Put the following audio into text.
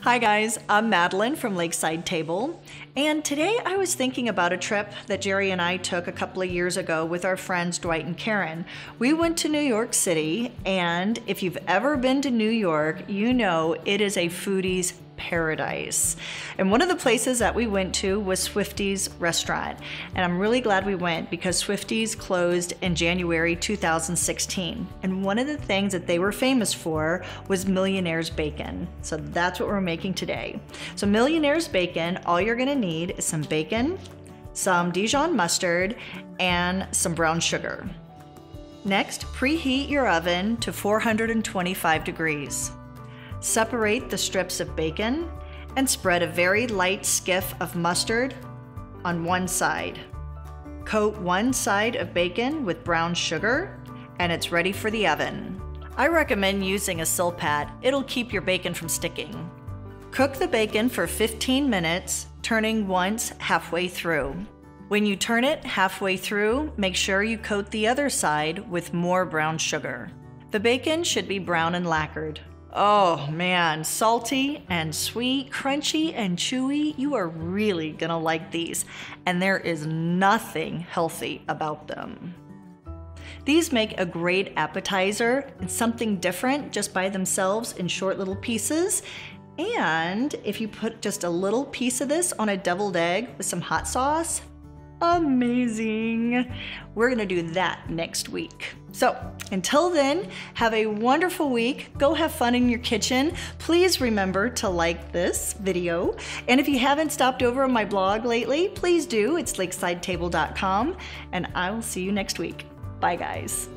Hi guys, I'm Madeline from Lakeside Table, and today I was thinking about a trip that Jerry and I took a couple of years ago with our friends Dwight and Karen. We went to New York City, and if you've ever been to New York, you know it is a foodie's paradise. And one of the places that we went to was Swifty's restaurant. And I'm really glad we went because Swifty's closed in January 2016. And one of the things that they were famous for was Millionaire's bacon. So that's what we're making today. So Millionaire's bacon, all you're gonna need is some bacon, some Dijon mustard, and some brown sugar. Next, preheat your oven to 425 degrees. Separate the strips of bacon and spread a very light skiff of mustard on one side. Coat one side of bacon with brown sugar and it's ready for the oven. I recommend using a Silpat. It'll keep your bacon from sticking. Cook the bacon for 15 minutes, turning once halfway through. When you turn it halfway through, make sure you coat the other side with more brown sugar. The bacon should be brown and lacquered. Oh man, salty and sweet, crunchy and chewy. You are really gonna like these, and there is nothing healthy about them. These make a great appetizer and something different just by themselves in short little pieces. And if you put just a little piece of this on a deviled egg with some hot sauce, amazing. We're gonna do that next week. So until then, have a wonderful week. Go have fun in your kitchen. Please remember to like this video. And if you haven't stopped over on my blog lately, please do. It's lakesidetable.com, and I will see you next week. Bye guys.